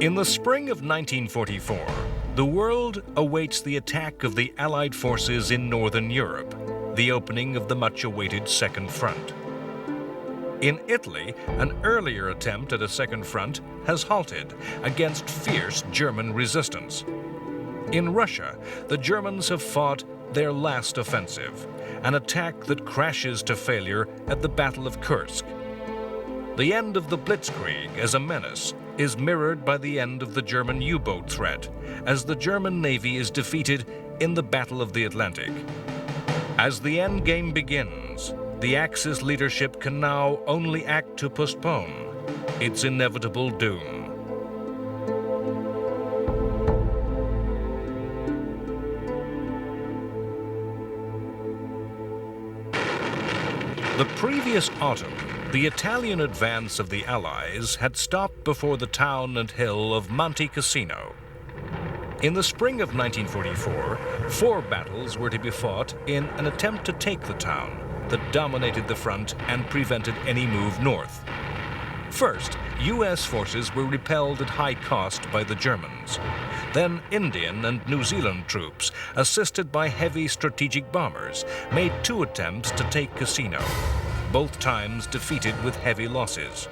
In the spring of 1944, the world awaits the attack of the Allied forces in Northern Europe, the opening of the much-awaited Second Front. In Italy, an earlier attempt at a second front has halted against fierce German resistance. In Russia, the Germans have fought their last offensive, an attack that crashes to failure at the Battle of Kursk. The end of the Blitzkrieg as a menace is mirrored by the end of the German U-boat threat, as the German Navy is defeated in the Battle of the Atlantic. As the endgame begins, the Axis leadership can now only act to postpone its inevitable doom. The previous autumn, the Italian advance of the Allies had stopped before the town and hill of Monte Cassino. In the spring of 1944, 4 battles were to be fought in an attempt to take the town that dominated the front and prevented any move north. First, U.S. forces were repelled at high cost by the Germans. Then Indian and New Zealand troops, assisted by heavy strategic bombers, made 2 attempts to take Cassino, both times defeated with heavy losses.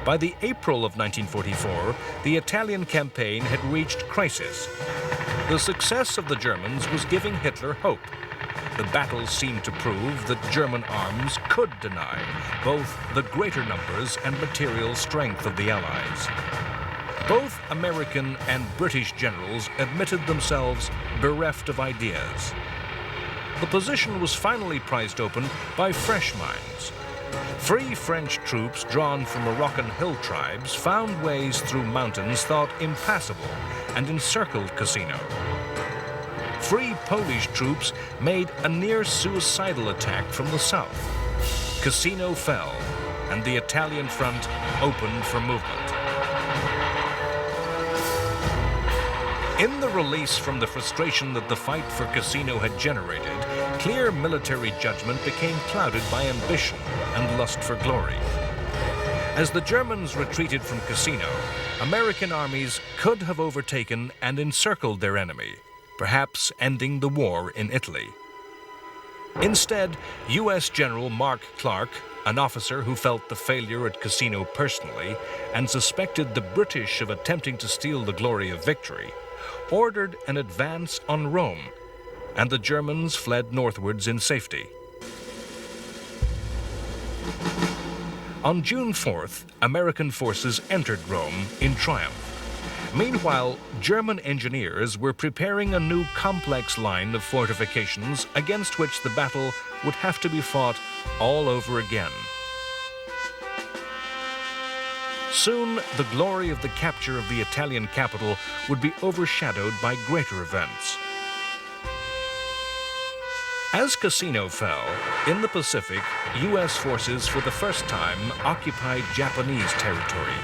By the April of 1944, the Italian campaign had reached crisis. The success of the Germans was giving Hitler hope. The battles seemed to prove that German arms could deny both the greater numbers and material strength of the Allies. Both American and British generals admitted themselves bereft of ideas. The position was finally prized open by fresh minds. Free French troops drawn from Moroccan hill tribes found ways through mountains thought impassable and encircled Cassino. Free Polish troops made a near-suicidal attack from the south. Cassino fell, and the Italian front opened for movement. In the release from the frustration that the fight for Cassino had generated, clear military judgment became clouded by ambition and lust for glory. As the Germans retreated from Cassino, American armies could have overtaken and encircled their enemy, perhaps ending the war in Italy. Instead, U.S. General Mark Clark, an officer who felt the failure at Cassino personally and suspected the British of attempting to steal the glory of victory, ordered an advance on Rome, and the Germans fled northwards in safety. On June 4th, American forces entered Rome in triumph. Meanwhile, German engineers were preparing a new complex line of fortifications against which the battle would have to be fought all over again. Soon, the glory of the capture of the Italian capital would be overshadowed by greater events. As Cassino fell, in the Pacific, U.S. forces for the first time occupied Japanese territory.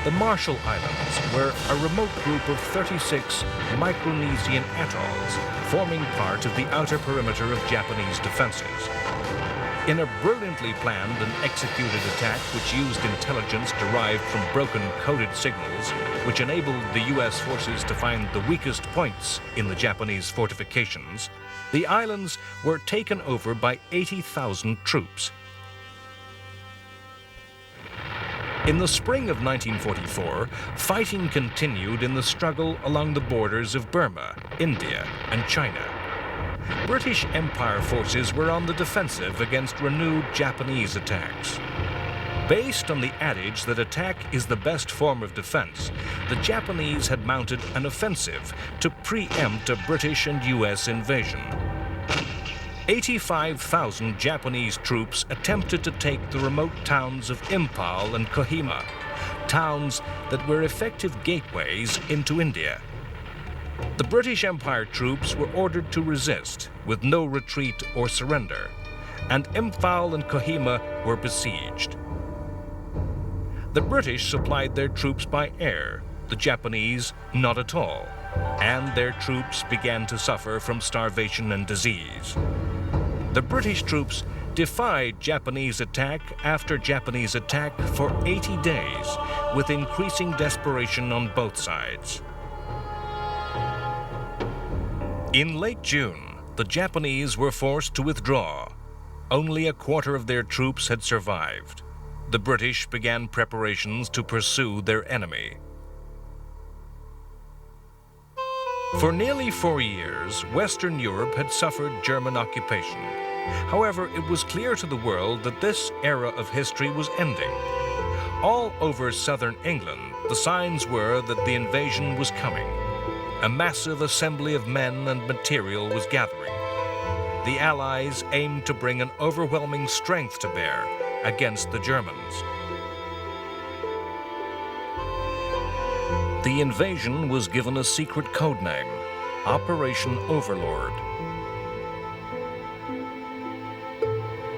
The Marshall Islands were a remote group of 36 Micronesian atolls forming part of the outer perimeter of Japanese defenses. In a brilliantly planned and executed attack which used intelligence derived from broken coded signals, which enabled the U.S. forces to find the weakest points in the Japanese fortifications, the islands were taken over by 80,000 troops. In the spring of 1944, fighting continued in the struggle along the borders of Burma, India, and China. British Empire forces were on the defensive against renewed Japanese attacks. Based on the adage that attack is the best form of defense, the Japanese had mounted an offensive to preempt a British and U.S. invasion. 85,000 Japanese troops attempted to take the remote towns of Impal and Kohima, towns that were effective gateways into India. The British Empire troops were ordered to resist, with no retreat or surrender, and Imphal and Kohima were besieged. The British supplied their troops by air, the Japanese not at all, and their troops began to suffer from starvation and disease. The British troops defied Japanese attack after Japanese attack for 80 days, with increasing desperation on both sides. In late June, the Japanese were forced to withdraw. Only a quarter of their troops had survived. The British began preparations to pursue their enemy. For nearly 4 years, Western Europe had suffered German occupation. However, it was clear to the world that this era of history was ending. All over southern England, the signs were that the invasion was coming. A massive assembly of men and material was gathering. The Allies aimed to bring an overwhelming strength to bear against the Germans. The invasion was given a secret codename, Operation Overlord.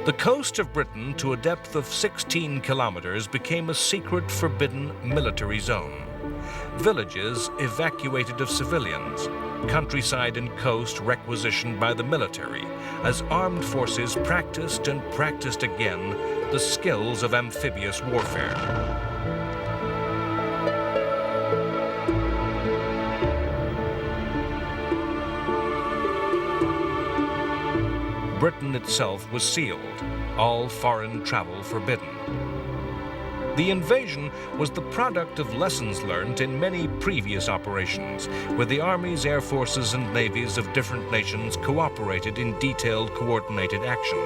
The coast of Britain, to a depth of 16 kilometers, became a secret forbidden military zone. Villages evacuated of civilians, countryside and coast requisitioned by the military, as armed forces practiced and practiced again the skills of amphibious warfare. Britain itself was sealed, all foreign travel forbidden. The invasion was the product of lessons learned in many previous operations, where the armies, air forces, and navies of different nations cooperated in detailed, coordinated action.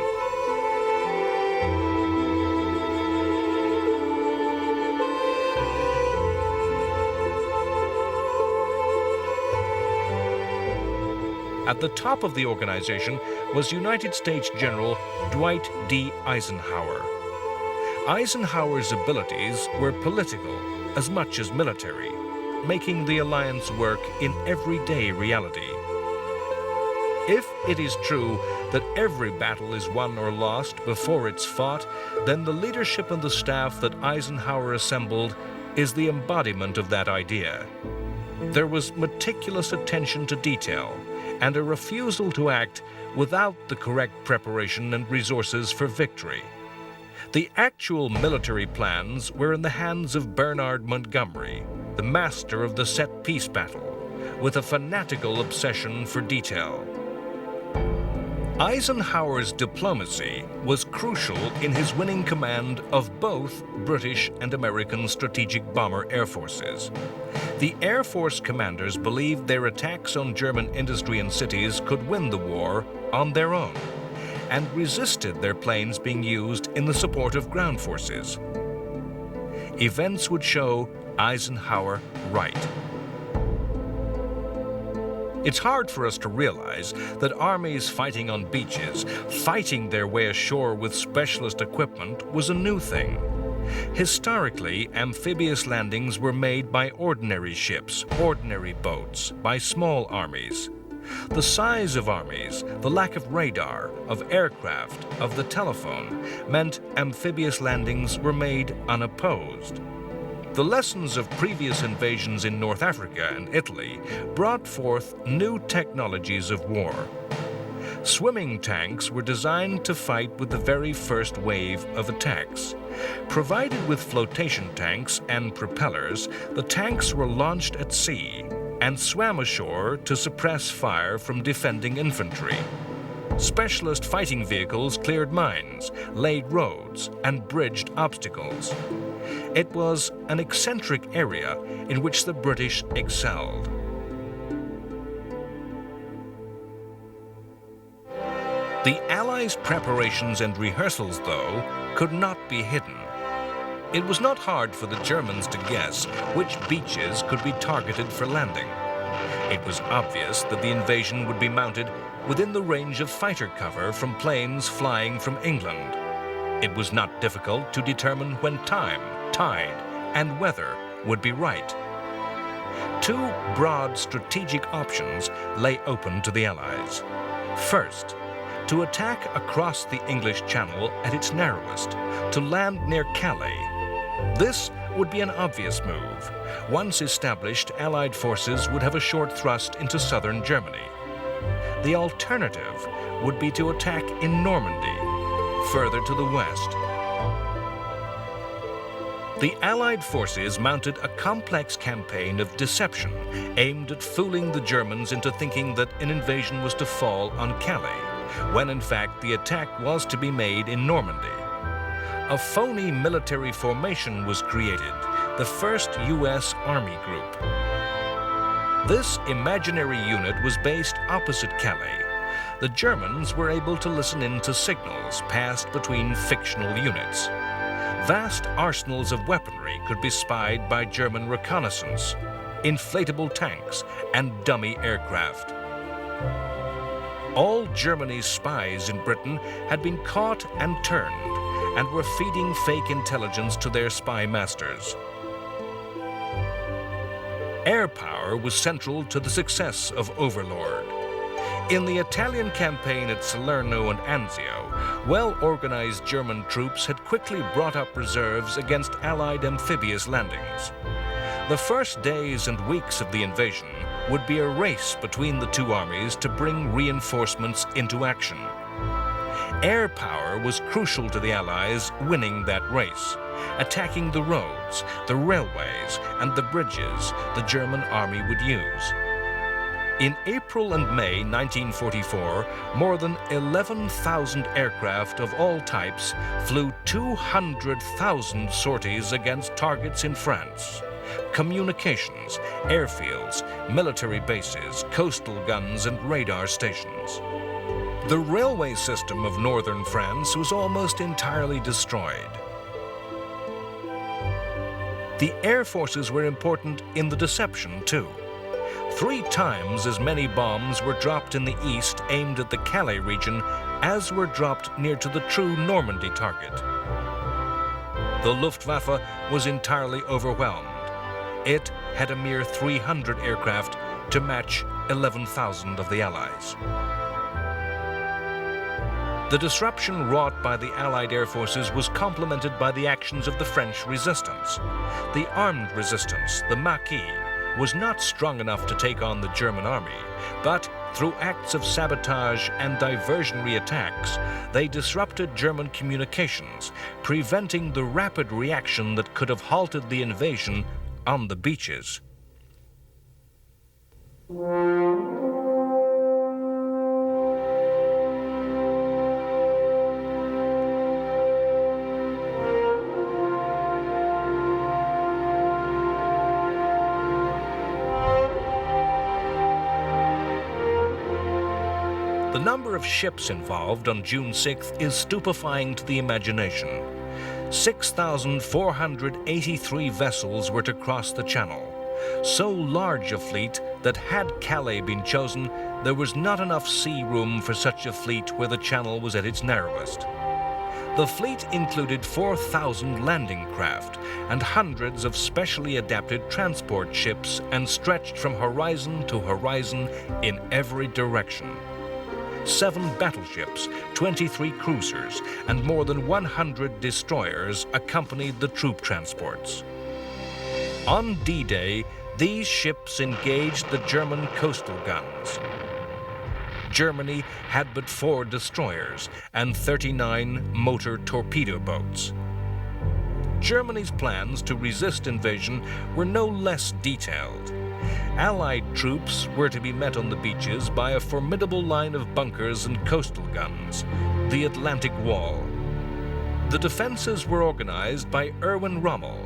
At the top of the organization was United States General Dwight D. Eisenhower. Eisenhower's abilities were political as much as military, making the alliance work in everyday reality. If it is true that every battle is won or lost before it's fought, then the leadership and the staff that Eisenhower assembled is the embodiment of that idea. There was meticulous attention to detail and a refusal to act without the correct preparation and resources for victory. The actual military plans were in the hands of Bernard Montgomery, the master of the set-piece battle, with a fanatical obsession for detail. Eisenhower's diplomacy was crucial in his winning command of both British and American strategic bomber air forces. The Air Force commanders believed their attacks on German industry and cities could win the war on their own, and resisted their planes being used in the support of ground forces. Events would show Eisenhower right. It's hard for us to realize that armies fighting on beaches, fighting their way ashore with specialist equipment, was a new thing. Historically, amphibious landings were made by ordinary ships, ordinary boats, by small armies. The size of armies, the lack of radar, of aircraft, of the telephone, meant amphibious landings were made unopposed. The lessons of previous invasions in North Africa and Italy brought forth new technologies of war. Swimming tanks were designed to fight with the very first wave of attacks. Provided with flotation tanks and propellers, the tanks were launched at sea and swam ashore to suppress fire from defending infantry. Specialist fighting vehicles cleared mines, laid roads, and bridged obstacles. It was an eccentric area in which the British excelled. The Allies' preparations and rehearsals, though, could not be hidden. It was not hard for the Germans to guess which beaches could be targeted for landing. It was obvious that the invasion would be mounted within the range of fighter cover from planes flying from England. It was not difficult to determine when time, tide, and weather would be right. Two broad strategic options lay open to the Allies. First, to attack across the English Channel at its narrowest, to land near Calais. This would be an obvious move. Once established, Allied forces would have a short thrust into southern Germany. The alternative would be to attack in Normandy, further to the west. The Allied forces mounted a complex campaign of deception aimed at fooling the Germans into thinking that an invasion was to fall on Calais, when in fact the attack was to be made in Normandy. A phony military formation was created, the 1st U.S. Army Group. This imaginary unit was based opposite Calais. The Germans were able to listen in to signals passed between fictional units. Vast arsenals of weaponry could be spied by German reconnaissance, inflatable tanks, and dummy aircraft. All Germany's spies in Britain had been caught and turned, and were feeding fake intelligence to their spy masters. Air power was central to the success of Overlord. In the Italian campaign at Salerno and Anzio, well-organized German troops had quickly brought up reserves against Allied amphibious landings. The first days and weeks of the invasion would be a race between the two armies to bring reinforcements into action. Air power was crucial to the Allies winning that race, attacking the roads, the railways, and the bridges the German army would use. In April and May 1944, more than 11,000 aircraft of all types flew 200,000 sorties against targets in France. Communications, airfields, military bases, coastal guns, and radar stations. The railway system of northern France was almost entirely destroyed. The air forces were important in the deception, too. 3 times as many bombs were dropped in the east aimed at the Calais region as were dropped near to the true Normandy target. The Luftwaffe was entirely overwhelmed. It had a mere 300 aircraft to match 11,000 of the Allies. The disruption wrought by the Allied air forces was complemented by the actions of the French resistance. The armed resistance, the Maquis, was not strong enough to take on the German army, but through acts of sabotage and diversionary attacks, they disrupted German communications, preventing the rapid reaction that could have halted the invasion on the beaches. The number of ships involved on June 6th is stupefying to the imagination. 6,483 vessels were to cross the Channel. So large a fleet that had Calais been chosen, there was not enough sea room for such a fleet where the Channel was at its narrowest. The fleet included 4,000 landing craft and hundreds of specially adapted transport ships and stretched from horizon to horizon in every direction. 7 battleships, 23 cruisers, and more than 100 destroyers accompanied the troop transports. On D-Day, these ships engaged the German coastal guns. Germany had but 4 destroyers and 39 motor torpedo boats. Germany's plans to resist invasion were no less detailed. Allied troops were to be met on the beaches by a formidable line of bunkers and coastal guns, the Atlantic Wall. The defenses were organized by Erwin Rommel.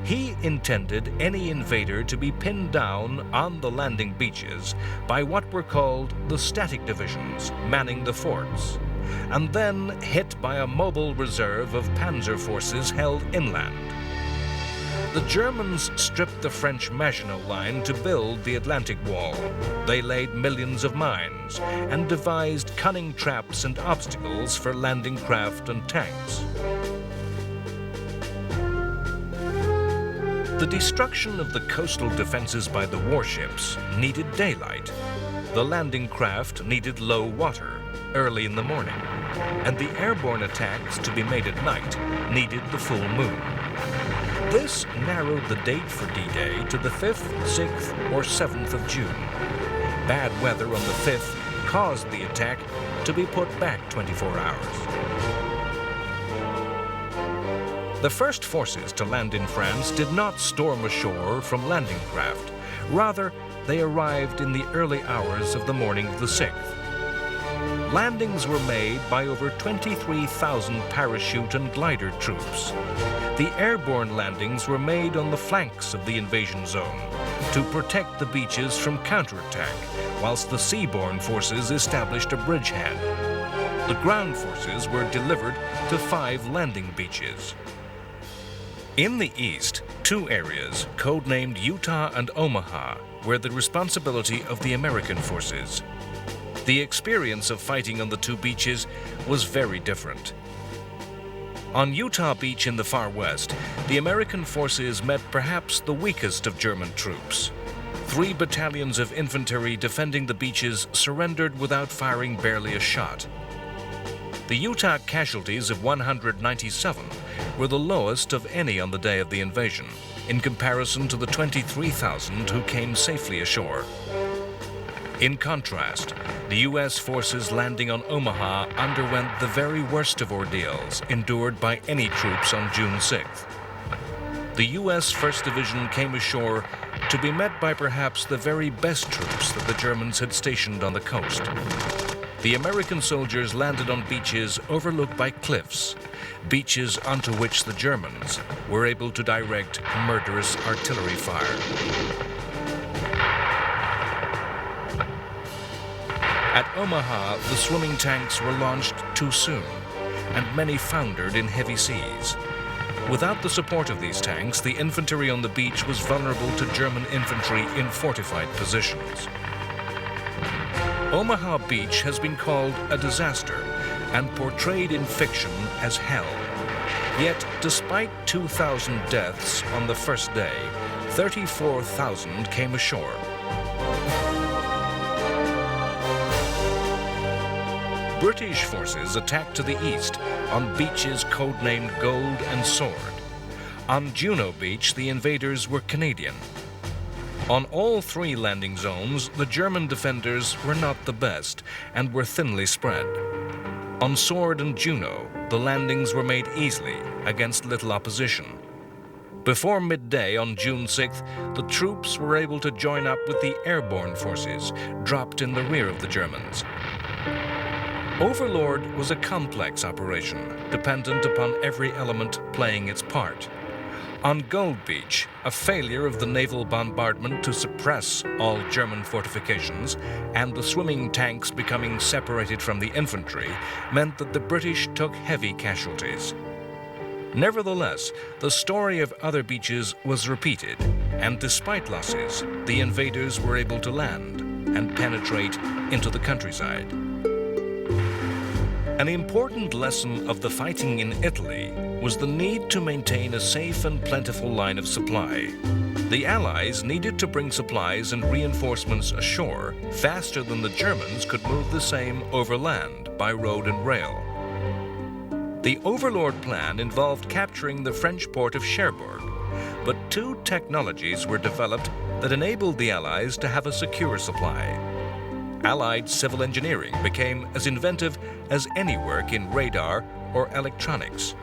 He intended any invader to be pinned down on the landing beaches by what were called the static divisions manning the forts, and then hit by a mobile reserve of panzer forces held inland. The Germans stripped the French Maginot Line to build the Atlantic Wall. They laid millions of mines and devised cunning traps and obstacles for landing craft and tanks. The destruction of the coastal defenses by the warships needed daylight. The landing craft needed low water early in the morning, and the airborne attacks to be made at night needed the full moon. This narrowed the date for D-Day to the 5th, 6th, or 7th of June. Bad weather on the 5th caused the attack to be put back 24 hours. The first forces to land in France did not storm ashore from landing craft. Rather, they arrived in the early hours of the morning of the 6th. Landings were made by over 23,000 parachute and glider troops. The airborne landings were made on the flanks of the invasion zone to protect the beaches from counterattack, whilst the seaborne forces established a bridgehead. The ground forces were delivered to 5 landing beaches. In the east, 2 areas, codenamed Utah and Omaha, were the responsibility of the American forces. The experience of fighting on the 2 beaches was very different. On Utah Beach in the far west, the American forces met perhaps the weakest of German troops. 3 battalions of infantry defending the beaches surrendered without firing barely a shot. The Utah casualties of 197 were the lowest of any on the day of the invasion, in comparison to the 23,000 who came safely ashore. In contrast, the U.S. forces landing on Omaha underwent the very worst of ordeals endured by any troops on June 6th. The U.S. 1st Division came ashore to be met by perhaps the very best troops that the Germans had stationed on the coast. The American soldiers landed on beaches overlooked by cliffs, beaches onto which the Germans were able to direct murderous artillery fire. At Omaha, the swimming tanks were launched too soon, and many foundered in heavy seas. Without the support of these tanks, the infantry on the beach was vulnerable to German infantry in fortified positions. Omaha Beach has been called a disaster and portrayed in fiction as hell. Yet, despite 2,000 deaths on the first day, 34,000 came ashore. British forces attacked to the east on beaches codenamed Gold and Sword. On Juno Beach, the invaders were Canadian. On all 3 landing zones, the German defenders were not the best and were thinly spread. On Sword and Juno, the landings were made easily against little opposition. Before midday on June 6th, the troops were able to join up with the airborne forces, dropped in the rear of the Germans. Overlord was a complex operation, dependent upon every element playing its part. On Gold Beach, a failure of the naval bombardment to suppress all German fortifications and the swimming tanks becoming separated from the infantry meant that the British took heavy casualties. Nevertheless, the story of other beaches was repeated, and despite losses, the invaders were able to land and penetrate into the countryside. An important lesson of the fighting in Italy was the need to maintain a safe and plentiful line of supply. The Allies needed to bring supplies and reinforcements ashore faster than the Germans could move the same overland by road and rail. The Overlord plan involved capturing the French port of Cherbourg, but 2 technologies were developed that enabled the Allies to have a secure supply. Allied civil engineering became as inventive as any work in radar or electronics.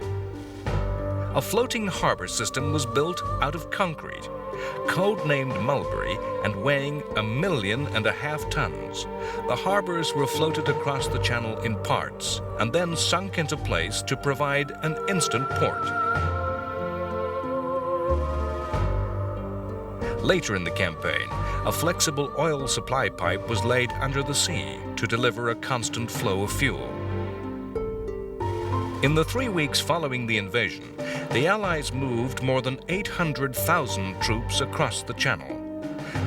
A floating harbor system was built out of concrete, codenamed Mulberry and weighing 1.5 million tons. The harbors were floated across the channel in parts and then sunk into place to provide an instant port. Later in the campaign, a flexible oil supply pipe was laid under the sea to deliver a constant flow of fuel. In the 3 weeks following the invasion, the Allies moved more than 800,000 troops across the channel.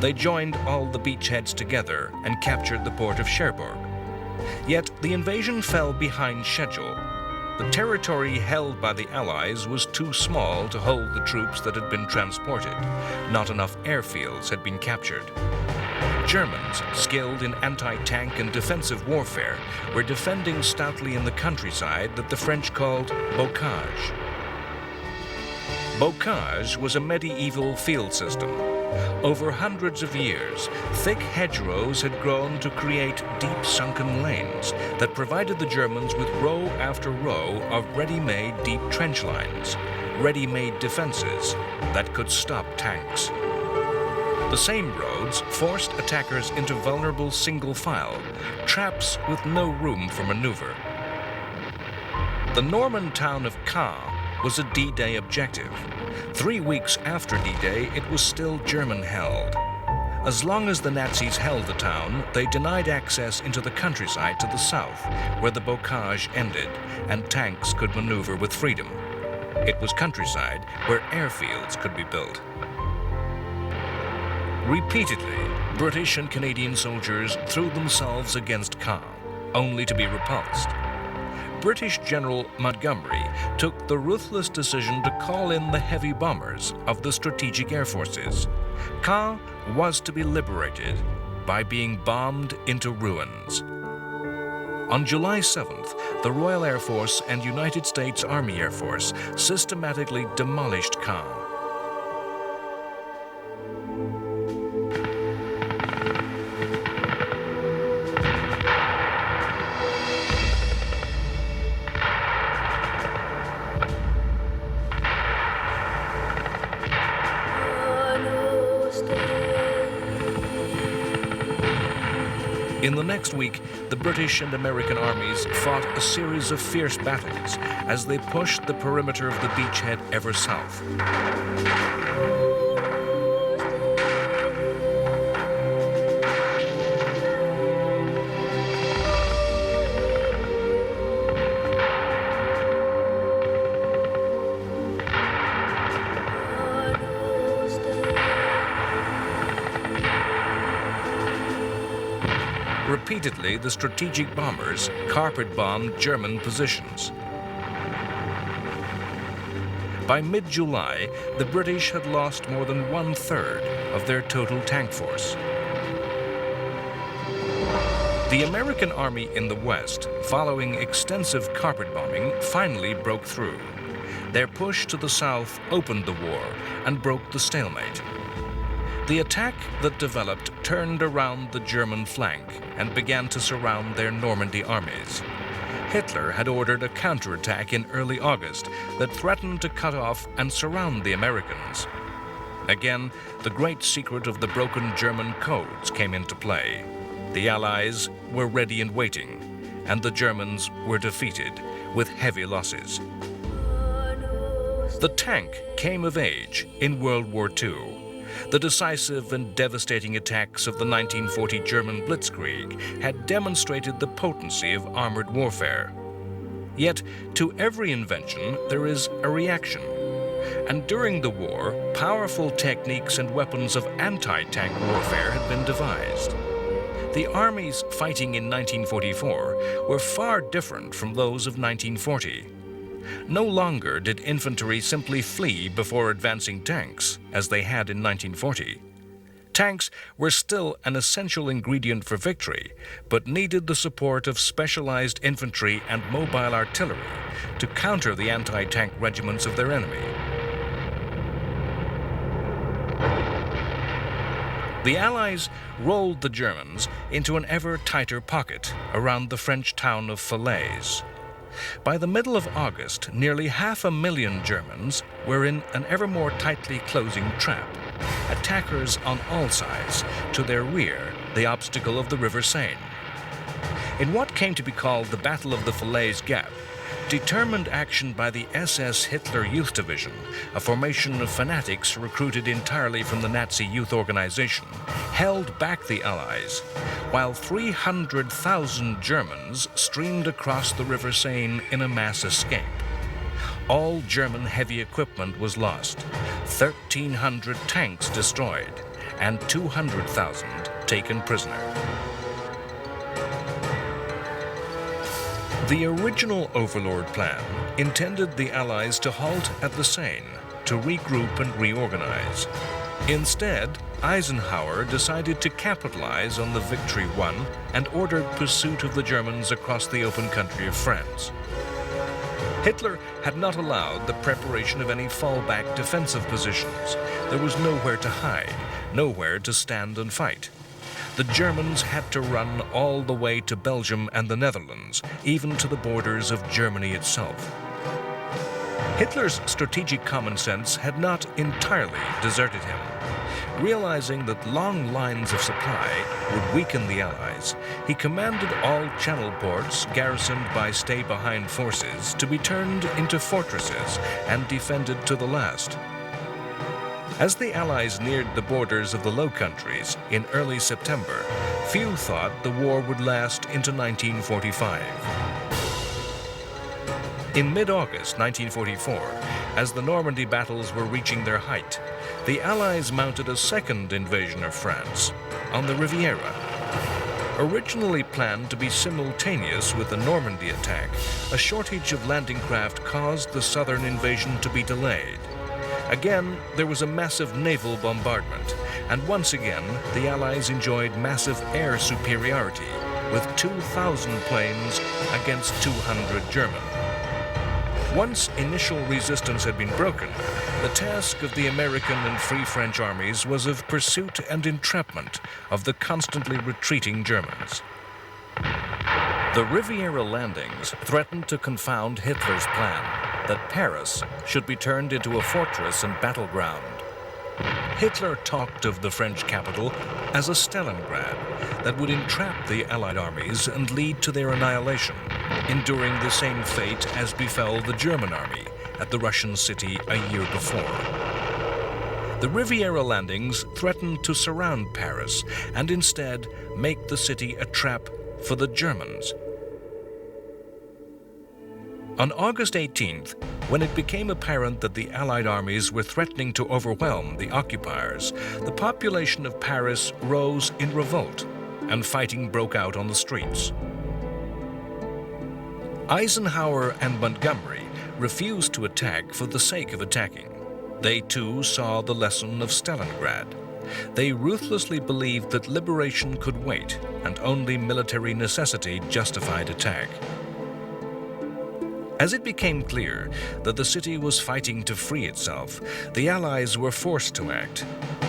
They joined all the beachheads together and captured the port of Cherbourg. Yet the invasion fell behind schedule. The territory held by the Allies was too small to hold the troops that had been transported. Not enough airfields had been captured. Germans, skilled in anti-tank and defensive warfare, were defending stoutly in the countryside that the French called bocage. Bocage was a medieval field system. Over hundreds of years, thick hedgerows had grown to create deep sunken lanes that provided the Germans with row after row of ready-made deep trench lines, ready-made defenses that could stop tanks. The same roads forced attackers into vulnerable single file, traps with no room for maneuver. The Norman town of Caen was a D-Day objective. 3 weeks after D-Day, it was still German-held. As long as the Nazis held the town, they denied access into the countryside to the south, where the bocage ended, and tanks could maneuver with freedom. It was countryside where airfields could be built. Repeatedly, British and Canadian soldiers threw themselves against Caen, only to be repulsed. British General Montgomery took the ruthless decision to call in the heavy bombers of the Strategic Air Forces. Caen was to be liberated by being bombed into ruins. On July 7th, the Royal Air Force and United States Army Air Force systematically demolished Caen. In the next week, the British and American armies fought a series of fierce battles as they pushed the perimeter of the beachhead ever south. Repeatedly, the strategic bombers carpet-bombed German positions. By mid-July, the British had lost more than 1/3 of their total tank force. The American army in the West, following extensive carpet bombing, finally broke through. Their push to the south opened the war and broke the stalemate. The attack that developed turned around the German flank and began to surround their Normandy armies. Hitler had ordered a counterattack in early August that threatened to cut off and surround the Americans. Again, the great secret of the broken German codes came into play. The Allies were ready and waiting, and the Germans were defeated with heavy losses. The tank came of age in World War II. The decisive and devastating attacks of the 1940 German Blitzkrieg had demonstrated the potency of armored warfare. Yet, to every invention, there is a reaction. And during the war, powerful techniques and weapons of anti-tank warfare had been devised. The armies fighting in 1944 were far different from those of 1940. No longer did infantry simply flee before advancing tanks, as they had in 1940. Tanks were still an essential ingredient for victory, but needed the support of specialized infantry and mobile artillery to counter the anti-tank regiments of their enemy. The Allies rolled the Germans into an ever tighter pocket around the French town of Falaise. By the middle of August, nearly 500,000 Germans were in an ever more tightly closing trap. Attackers on all sides, to their rear, the obstacle of the River Seine. In what came to be called the Battle of the Falaise Gap, determined action by the SS Hitler Youth Division, a formation of fanatics recruited entirely from the Nazi youth organization, held back the Allies, while 300,000 Germans streamed across the River Seine in a mass escape. All German heavy equipment was lost, 1,300 tanks destroyed, and 200,000 taken prisoner. The original Overlord plan intended the Allies to halt at the Seine, to regroup and reorganize. Instead, Eisenhower decided to capitalize on the victory won and ordered pursuit of the Germans across the open country of France. Hitler had not allowed the preparation of any fallback defensive positions. There was nowhere to hide, nowhere to stand and fight. The Germans had to run all the way to Belgium and the Netherlands, even to the borders of Germany itself. Hitler's strategic common sense had not entirely deserted him. Realizing that long lines of supply would weaken the Allies, he commanded all channel ports garrisoned by stay-behind forces to be turned into fortresses and defended to the last. As the Allies neared the borders of the Low Countries in early September, few thought the war would last into 1945. In mid-August 1944, as the Normandy battles were reaching their height, the Allies mounted a second invasion of France on the Riviera. Originally planned to be simultaneous with the Normandy attack, a shortage of landing craft caused the southern invasion to be delayed. Again, there was a massive naval bombardment, and once again, the Allies enjoyed massive air superiority, with 2,000 planes against 200 German. Once initial resistance had been broken, the task of the American and Free French armies was of pursuit and entrapment of the constantly retreating Germans. The Riviera landings threatened to confound Hitler's plan that Paris should be turned into a fortress and battleground. Hitler talked of the French capital as a Stalingrad that would entrap the Allied armies and lead to their annihilation, enduring the same fate as befell the German army at the Russian city a year before. The Riviera landings threatened to surround Paris and instead make the city a trap for the Germans. On August 18th, when it became apparent that the Allied armies were threatening to overwhelm the occupiers, the population of Paris rose in revolt, and fighting broke out on the streets. Eisenhower and Montgomery refused to attack for the sake of attacking. They too saw the lesson of Stalingrad. They ruthlessly believed that liberation could wait, and only military necessity justified attack. As it became clear that the city was fighting to free itself, the Allies were forced to act.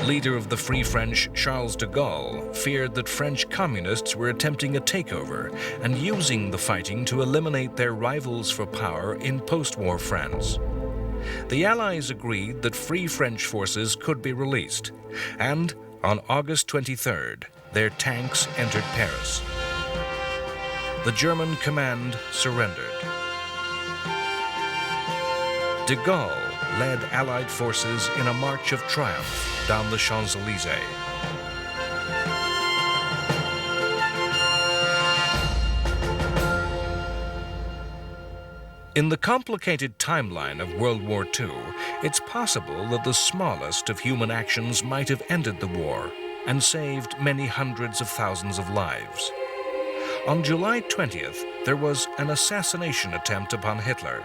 Leader of the Free French, Charles de Gaulle, feared that French communists were attempting a takeover and using the fighting to eliminate their rivals for power in post-war France. The Allies agreed that Free French forces could be released, and on August 23rd, their tanks entered Paris. The German command surrendered. De Gaulle led Allied forces in a march of triumph down the Champs-Élysées. In the complicated timeline of World War II, it's possible that the smallest of human actions might have ended the war and saved many hundreds of thousands of lives. On July 20th, there was an assassination attempt upon Hitler.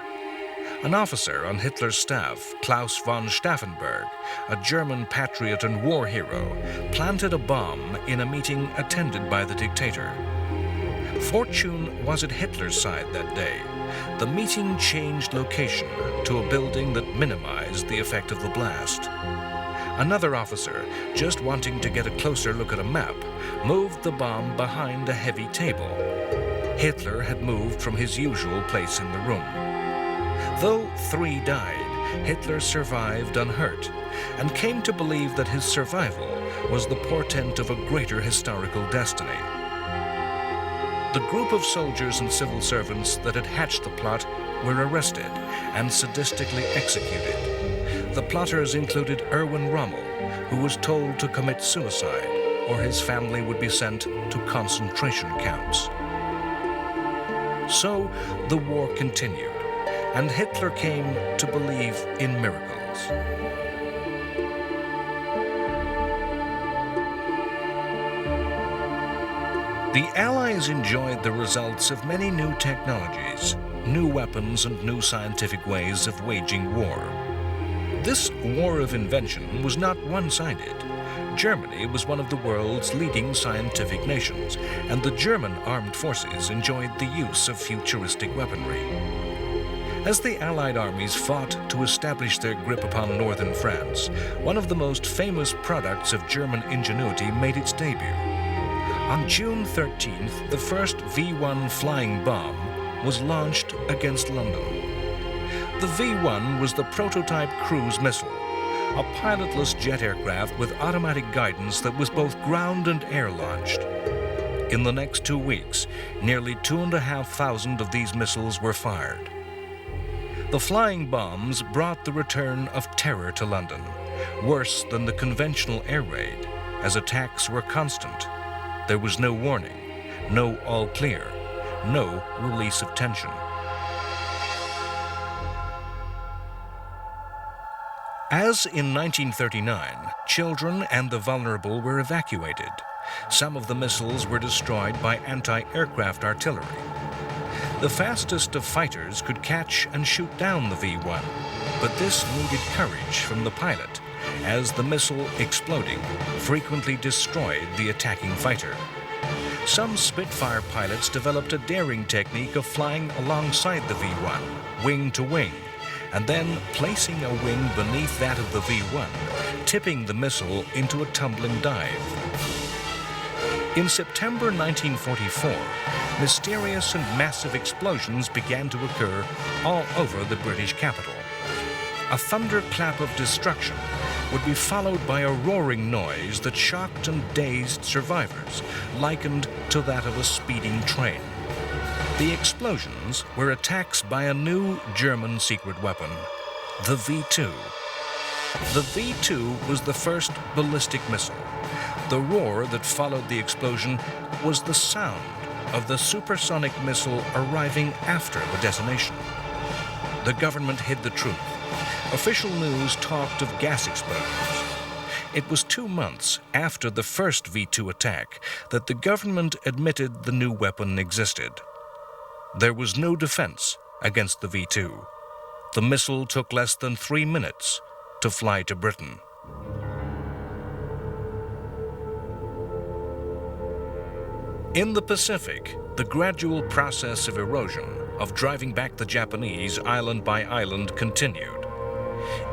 An officer on Hitler's staff, Klaus von Stauffenberg, a German patriot and war hero, planted a bomb in a meeting attended by the dictator. Fortune was at Hitler's side that day. The meeting changed location to a building that minimized the effect of the blast. Another officer, just wanting to get a closer look at a map, moved the bomb behind a heavy table. Hitler had moved from his usual place in the room. Though 3 died, Hitler survived unhurt and came to believe that his survival was the portent of a greater historical destiny. The group of soldiers and civil servants that had hatched the plot were arrested and sadistically executed. The plotters included Erwin Rommel, who was told to commit suicide or his family would be sent to concentration camps. So the war continued, and Hitler came to believe in miracles. The Allies enjoyed the results of many new technologies, new weapons, and new scientific ways of waging war. This war of invention was not one-sided. Germany was one of the world's leading scientific nations, and the German armed forces enjoyed the use of futuristic weaponry. As the Allied armies fought to establish their grip upon northern France, one of the most famous products of German ingenuity made its debut. On June 13th, the first V1 flying bomb was launched against London. The V1 was the prototype cruise missile, a pilotless jet aircraft with automatic guidance that was both ground and air-launched. In the next 2 weeks, nearly 2,500 of these missiles were fired. The flying bombs brought the return of terror to London, worse than the conventional air raid, as attacks were constant. There was no warning, no all clear, no release of tension. As in 1939, children and the vulnerable were evacuated. Some of the missiles were destroyed by anti-aircraft artillery. The fastest of fighters could catch and shoot down the V1, but this needed courage from the pilot, as the missile exploding frequently destroyed the attacking fighter. Some Spitfire pilots developed a daring technique of flying alongside the V1, wing to wing, and then placing a wing beneath that of the V1, tipping the missile into a tumbling dive. In September 1944, mysterious and massive explosions began to occur all over the British capital. A thunderclap of destruction would be followed by a roaring noise that shocked and dazed survivors, likened to that of a speeding train. The explosions were attacks by a new German secret weapon, the V2. The V2 was the first ballistic missile. The roar that followed the explosion was the sound of the supersonic missile arriving after the detonation. The government hid the truth. Official news talked of gas explosions. It was 2 months after the first V2 attack that the government admitted the new weapon existed. There was no defense against the V2. The missile took less than 3 minutes to fly to Britain. In the Pacific, the gradual process of erosion, of driving back the Japanese island by island, continued.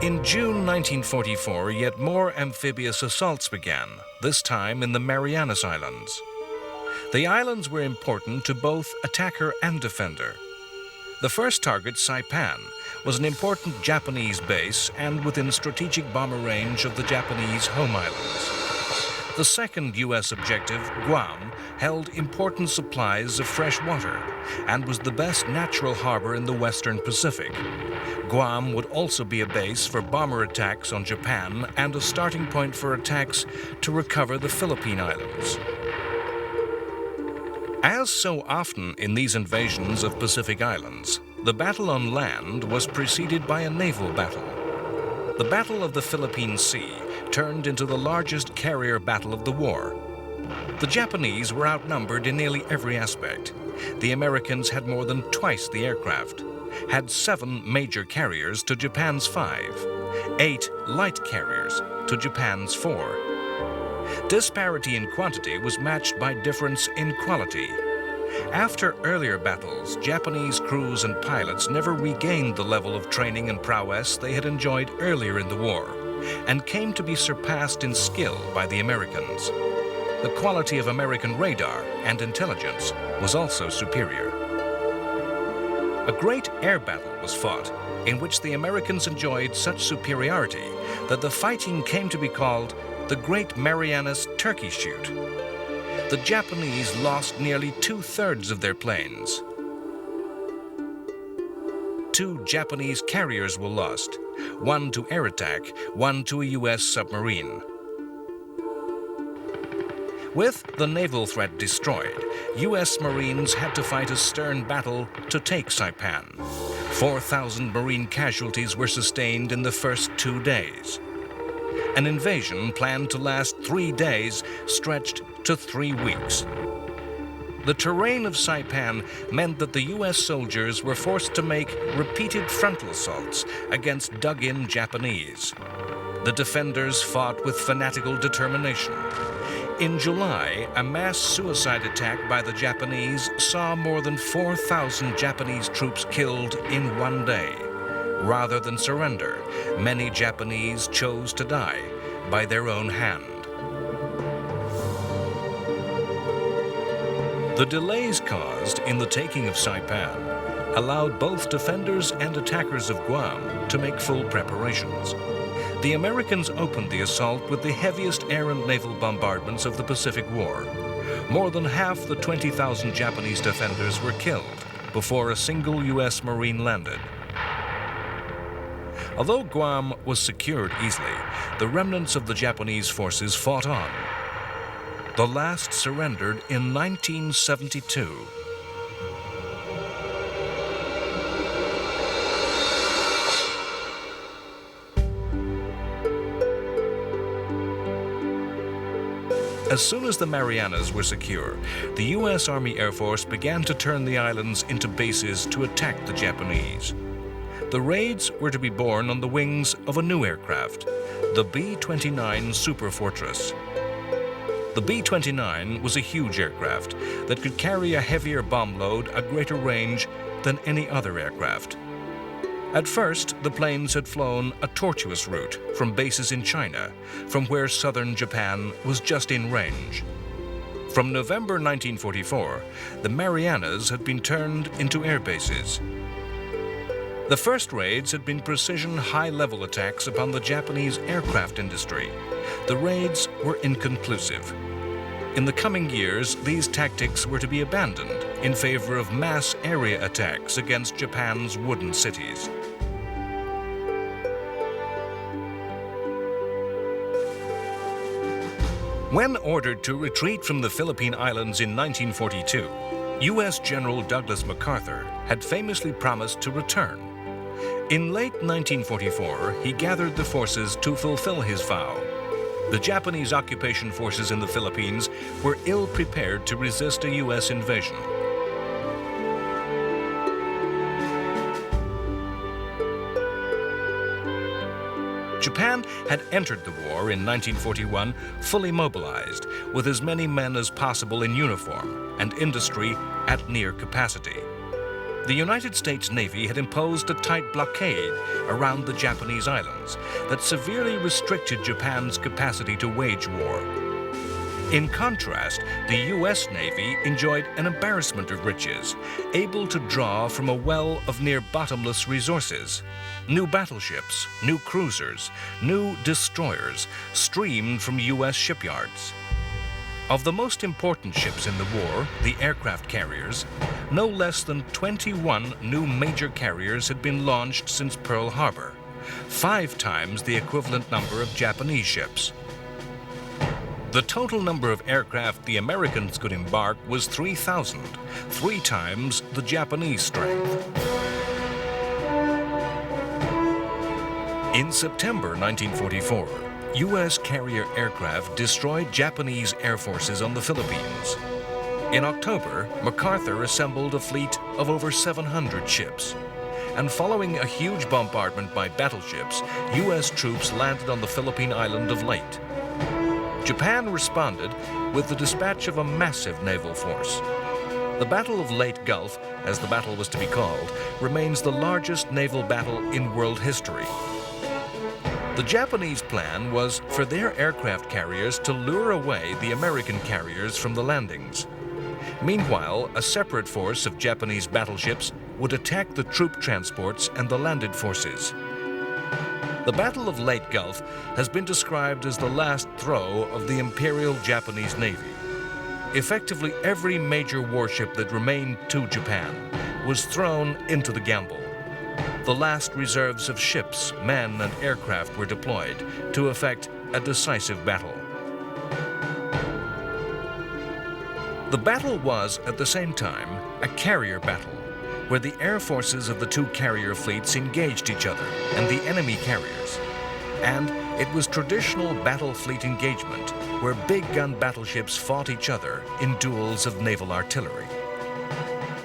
In June 1944, yet more amphibious assaults began, this time in the Marianas Islands. The islands were important to both attacker and defender. The first target, Saipan, was an important Japanese base and within strategic bomber range of the Japanese home islands. The second U.S. objective, Guam, held important supplies of fresh water and was the best natural harbor in the Western Pacific. Guam would also be a base for bomber attacks on Japan and a starting point for attacks to recover the Philippine Islands. As so often in these invasions of Pacific islands, the battle on land was preceded by a naval battle. The Battle of the Philippine Sea turned into the largest carrier battle of the war. The Japanese were outnumbered in nearly every aspect. The Americans had more than twice the aircraft, had 7 major carriers to Japan's 5, 8 light carriers to Japan's 4. Disparity in quantity was matched by difference in quality. After earlier battles, Japanese crews and pilots never regained the level of training and prowess they had enjoyed earlier in the war, and came to be surpassed in skill by the Americans. The quality of American radar and intelligence was also superior. A great air battle was fought, in which the Americans enjoyed such superiority that the fighting came to be called the Great Marianas Turkey Shoot. The Japanese lost nearly 2/3 of their planes. 2 Japanese carriers were lost, 1 to air attack, 1 to a U.S. submarine. With the naval threat destroyed, U.S. Marines had to fight a stern battle to take Saipan. 4,000 Marine casualties were sustained in the first 2 days. An invasion planned to last 3 days stretched to 3 weeks. The terrain of Saipan meant that the U.S. soldiers were forced to make repeated frontal assaults against dug-in Japanese. The defenders fought with fanatical determination. In July, a mass suicide attack by the Japanese saw more than 4,000 Japanese troops killed in one day. Rather than surrender, many Japanese chose to die by their own hand. The delays caused in the taking of Saipan allowed both defenders and attackers of Guam to make full preparations. The Americans opened the assault with the heaviest air and naval bombardments of the Pacific War. More than half the 20,000 Japanese defenders were killed before a single U.S. Marine landed. Although Guam was secured easily, the remnants of the Japanese forces fought on. The last surrendered in 1972. As soon as the Marianas were secure, the U.S. Army Air Force began to turn the islands into bases to attack the Japanese. The raids were to be borne on the wings of a new aircraft, the B-29 Super Fortress. The B-29 was a huge aircraft that could carry a heavier bomb load at greater range than any other aircraft. At first, the planes had flown a tortuous route from bases in China, from where southern Japan was just in range. From November 1944, the Marianas had been turned into air bases. The first raids had been precision high-level attacks upon the Japanese aircraft industry. The raids were inconclusive. In the coming years, these tactics were to be abandoned in favor of mass area attacks against Japan's wooden cities. When ordered to retreat from the Philippine Islands in 1942, U.S. General Douglas MacArthur had famously promised to return. In late 1944, he gathered the forces to fulfill his vow. The Japanese occupation forces in the Philippines were ill-prepared to resist a U.S. invasion. Japan had entered the war in 1941 fully mobilized, with as many men as possible in uniform and industry at near capacity. The United States Navy had imposed a tight blockade around the Japanese islands that severely restricted Japan's capacity to wage war. In contrast, the U.S. Navy enjoyed an embarrassment of riches, able to draw from a well of near-bottomless resources. New battleships, new cruisers, new destroyers streamed from U.S. shipyards. Of the most important ships in the war, the aircraft carriers, no less than 21 new major carriers had been launched since Pearl Harbor, 5 times the equivalent number of Japanese ships. The total number of aircraft the Americans could embark was 3,000, 3 times the Japanese strength. In September 1944, U.S. carrier aircraft destroyed Japanese air forces on the Philippines. In October, MacArthur assembled a fleet of over 700 ships. And following a huge bombardment by battleships, U.S. troops landed on the Philippine island of Leyte. Japan responded with the dispatch of a massive naval force. The Battle of Leyte Gulf, as the battle was to be called, remains the largest naval battle in world history. The Japanese plan was for their aircraft carriers to lure away the American carriers from the landings. Meanwhile, a separate force of Japanese battleships would attack the troop transports and the landed forces. The Battle of Leyte Gulf has been described as the last throw of the Imperial Japanese Navy. Effectively, every major warship that remained to Japan was thrown into the gamble. The last reserves of ships, men, and aircraft were deployed to effect a decisive battle. The battle was, at the same time, a carrier battle, where the air forces of the 2 carrier fleets engaged each other and the enemy carriers. And it was traditional battle fleet engagement, where big gun battleships fought each other in duels of naval artillery.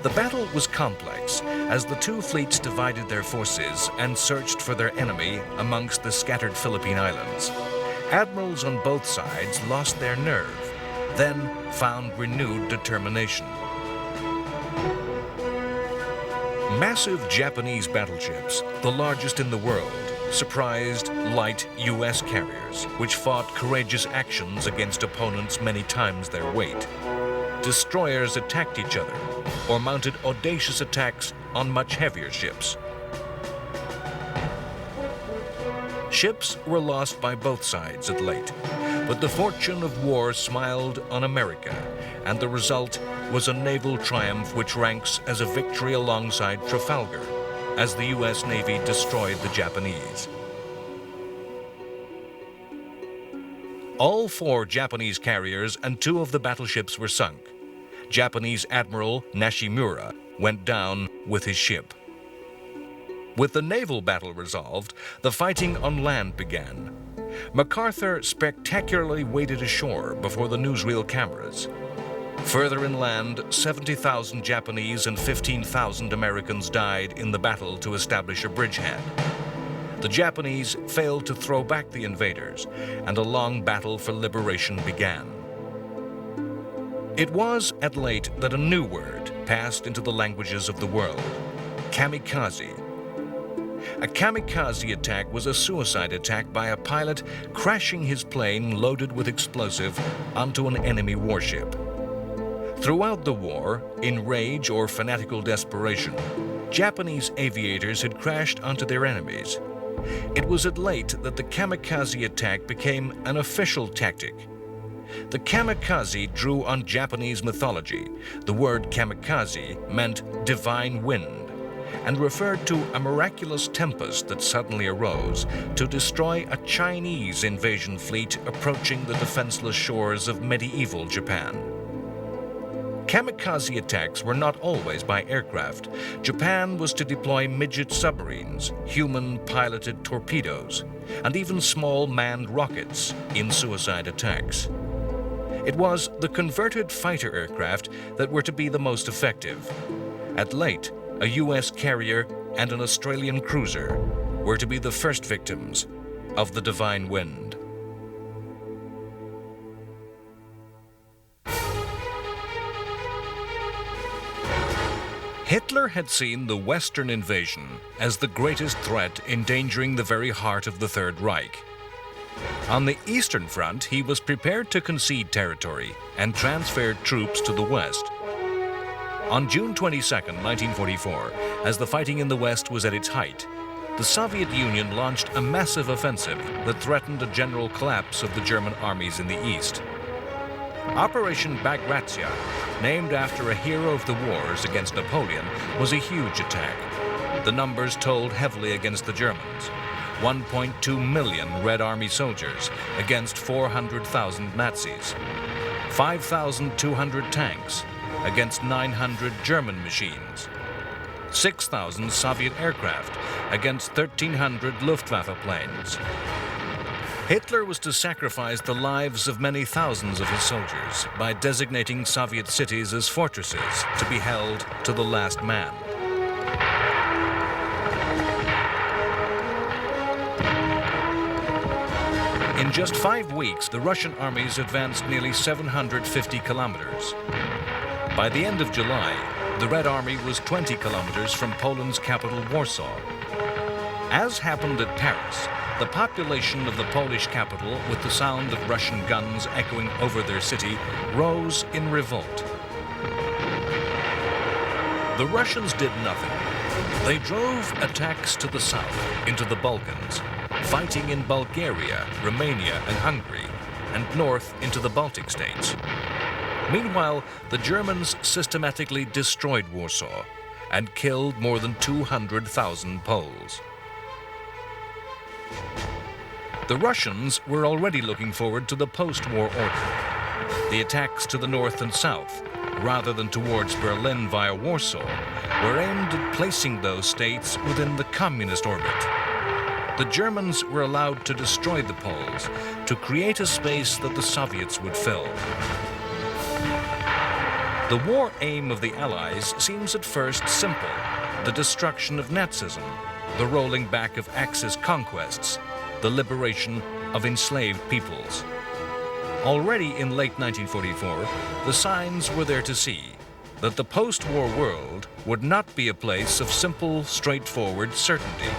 The battle was complex, as the 2 fleets divided their forces and searched for their enemy amongst the scattered Philippine islands. Admirals on both sides lost their nerve then found renewed determination. Massive Japanese battleships, the largest in the world, surprised light U.S. carriers, which fought courageous actions against opponents many times their weight. Destroyers attacked each other or mounted audacious attacks on much heavier ships. Ships were lost by both sides at Leyte, but the fortune of war smiled on America, and the result was a naval triumph which ranks as a victory alongside Trafalgar, as the U.S. Navy destroyed the Japanese. All 4 Japanese carriers and 2 of the battleships were sunk. Japanese Admiral Nishimura went down with his ship. With the naval battle resolved, the fighting on land began. MacArthur spectacularly waded ashore before the newsreel cameras. Further inland, 70,000 Japanese and 15,000 Americans died in the battle to establish a bridgehead. The Japanese failed to throw back the invaders, and a long battle for liberation began. It was at Leyte that a new word passed into the languages of the world: kamikaze. A kamikaze attack was a suicide attack by a pilot crashing his plane loaded with explosive onto an enemy warship. Throughout the war, in rage or fanatical desperation, Japanese aviators had crashed onto their enemies. It was at Leyte that the kamikaze attack became an official tactic. The kamikaze drew on Japanese mythology. The word kamikaze meant divine wind, and referred to a miraculous tempest that suddenly arose to destroy a Chinese invasion fleet approaching the defenseless shores of medieval Japan. Kamikaze attacks were not always by aircraft. Japan was to deploy midget submarines, human-piloted torpedoes, and even small manned rockets in suicide attacks. It was the converted fighter aircraft that were to be the most effective. At Leyte, a U.S. carrier and an Australian cruiser were to be the first victims of the divine wind. Hitler had seen the Western invasion as the greatest threat endangering the very heart of the Third Reich. On the Eastern Front, he was prepared to concede territory and transfer troops to the West. On June 22, 1944, as the fighting in the West was at its height, the Soviet Union launched a massive offensive that threatened a general collapse of the German armies in the East. Operation Bagration, named after a hero of the wars against Napoleon, was a huge attack. The numbers told heavily against the Germans. 1.2 million Red Army soldiers against 400,000 Nazis. 5,200 tanks against 900 German machines. 6,000 Soviet aircraft against 1,300 Luftwaffe planes. Hitler was to sacrifice the lives of many thousands of his soldiers by designating Soviet cities as fortresses to be held to the last man. In just 5 weeks, the Russian armies advanced nearly 750 kilometers. By the end of July, the Red Army was 20 kilometers from Poland's capital, Warsaw. As happened at Paris, the population of the Polish capital, with the sound of Russian guns echoing over their city, rose in revolt. The Russians did nothing. They drove attacks to the south, into the Balkans, fighting in Bulgaria, Romania, and Hungary, and north into the Baltic states. Meanwhile, the Germans systematically destroyed Warsaw and killed more than 200,000 Poles. The Russians were already looking forward to the post-war order. The attacks to the north and south, rather than towards Berlin via Warsaw, were aimed at placing those states within the communist orbit. The Germans were allowed to destroy the Poles to create a space that the Soviets would fill. The war aim of the Allies seems at first simple: the destruction of Nazism, the rolling back of Axis conquests, the liberation of enslaved peoples. Already in late 1944, the signs were there to see that the post-war world would not be a place of simple, straightforward certainty.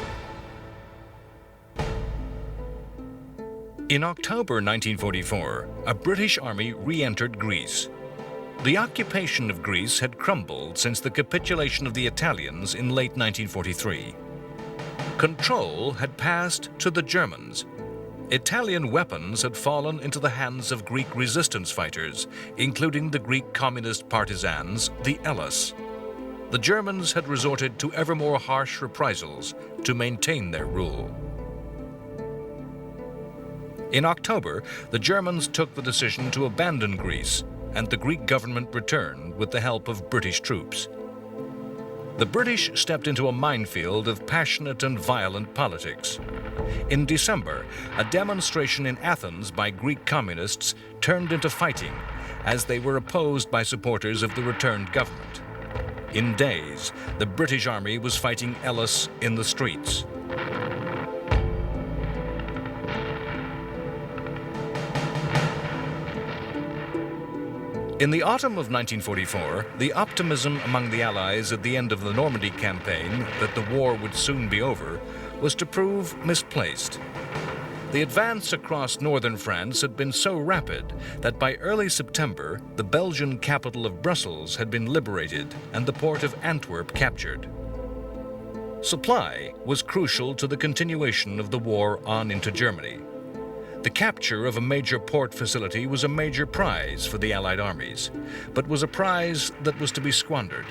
In October 1944, a British army re-entered Greece. The occupation of Greece had crumbled since the capitulation of the Italians in late 1943. Control had passed to the Germans. Italian weapons had fallen into the hands of Greek resistance fighters, including the Greek communist partisans, the Elis. The Germans had resorted to ever more harsh reprisals to maintain their rule. In October, the Germans took the decision to abandon Greece, and the Greek government returned with the help of British troops. The British stepped into a minefield of passionate and violent politics. In December, a demonstration in Athens by Greek communists turned into fighting as they were opposed by supporters of the returned government. In days, the British army was fighting Elis in the streets. In the autumn of 1944, the optimism among the Allies at the end of the Normandy campaign that the war would soon be over was to prove misplaced. The advance across northern France had been so rapid that by early September, the Belgian capital of Brussels had been liberated and the port of Antwerp captured. Supply was crucial to the continuation of the war on into Germany. The capture of a major port facility was a major prize for the Allied armies, but was a prize that was to be squandered.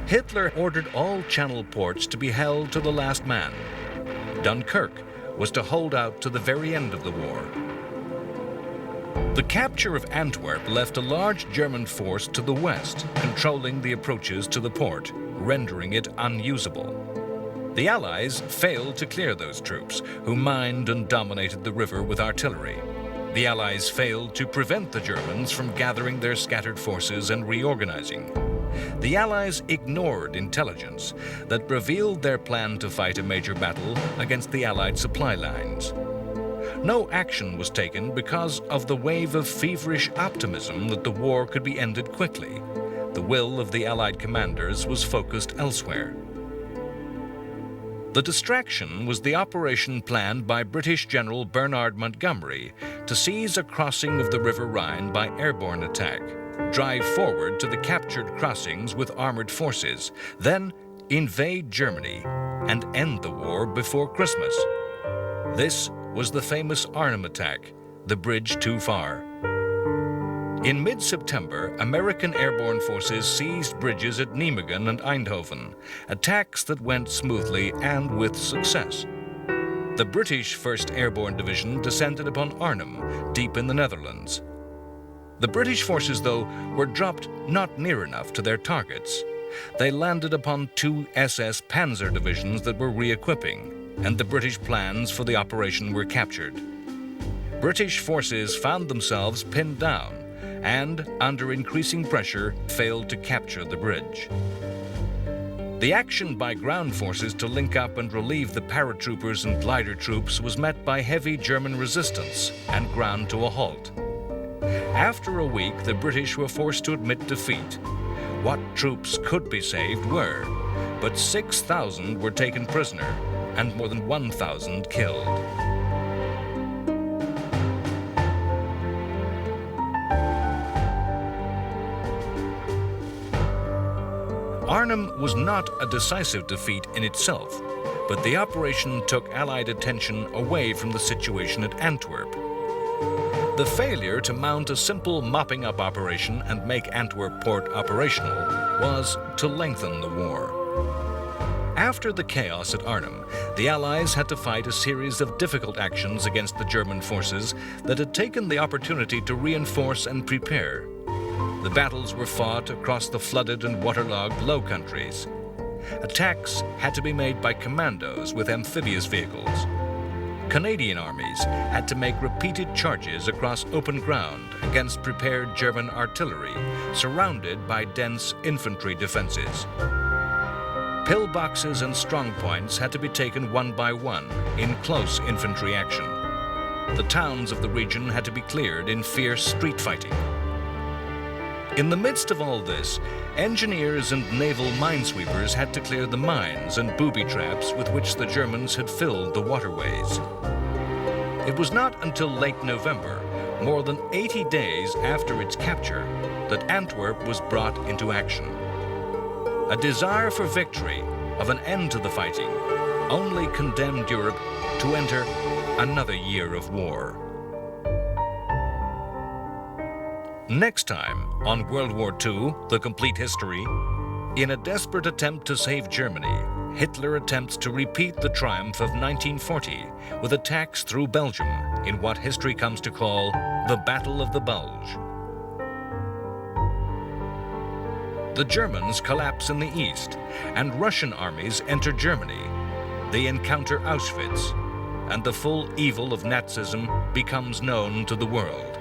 Hitler ordered all Channel ports to be held to the last man. Dunkirk was to hold out to the very end of the war. The capture of Antwerp left a large German force to the west, controlling the approaches to the port, rendering it unusable. The Allies failed to clear those troops, who mined and dominated the river with artillery. The Allies failed to prevent the Germans from gathering their scattered forces and reorganizing. The Allies ignored intelligence that revealed their plan to fight a major battle against the Allied supply lines. No action was taken because of the wave of feverish optimism that the war could be ended quickly. The will of the Allied commanders was focused elsewhere. The distraction was the operation planned by British General Bernard Montgomery to seize a crossing of the River Rhine by airborne attack, drive forward to the captured crossings with armored forces, then invade Germany and end the war before Christmas. This was the famous Arnhem attack, the bridge too far. In mid-September, American airborne forces seized bridges at Nijmegen and Eindhoven, attacks that went smoothly and with success. The British 1st Airborne Division descended upon Arnhem, deep in the Netherlands. The British forces, though, were dropped not near enough to their targets. They landed upon 2 SS Panzer divisions that were re-equipping, and the British plans for the operation were captured. British forces found themselves pinned down, and, under increasing pressure, failed to capture the bridge. The action by ground forces to link up and relieve the paratroopers and glider troops was met by heavy German resistance and ground to a halt. After a week, the British were forced to admit defeat. What troops could be saved were, but 6,000 were taken prisoner and more than 1,000 killed. Arnhem was not a decisive defeat in itself, but the operation took Allied attention away from the situation at Antwerp. The failure to mount a simple mopping-up operation and make Antwerp port operational was to lengthen the war. After the chaos at Arnhem, the Allies had to fight a series of difficult actions against the German forces that had taken the opportunity to reinforce and prepare. The battles were fought across the flooded and waterlogged Low Countries. Attacks had to be made by commandos with amphibious vehicles. Canadian armies had to make repeated charges across open ground against prepared German artillery, surrounded by dense infantry defenses. Pillboxes and strongpoints had to be taken one by one in close infantry action. The towns of the region had to be cleared in fierce street fighting. In the midst of all this, engineers and naval minesweepers had to clear the mines and booby traps with which the Germans had filled the waterways. It was not until late November, more than 80 days after its capture, that Antwerp was brought into action. A desire for victory, of an end to the fighting, only condemned Europe to enter another year of war. Next time, on World War II, The Complete History, in a desperate attempt to save Germany, Hitler attempts to repeat the triumph of 1940 with attacks through Belgium in what history comes to call the Battle of the Bulge. The Germans collapse in the east, and Russian armies enter Germany. They encounter Auschwitz, and the full evil of Nazism becomes known to the world.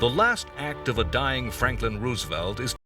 The last act of a dying Franklin Roosevelt is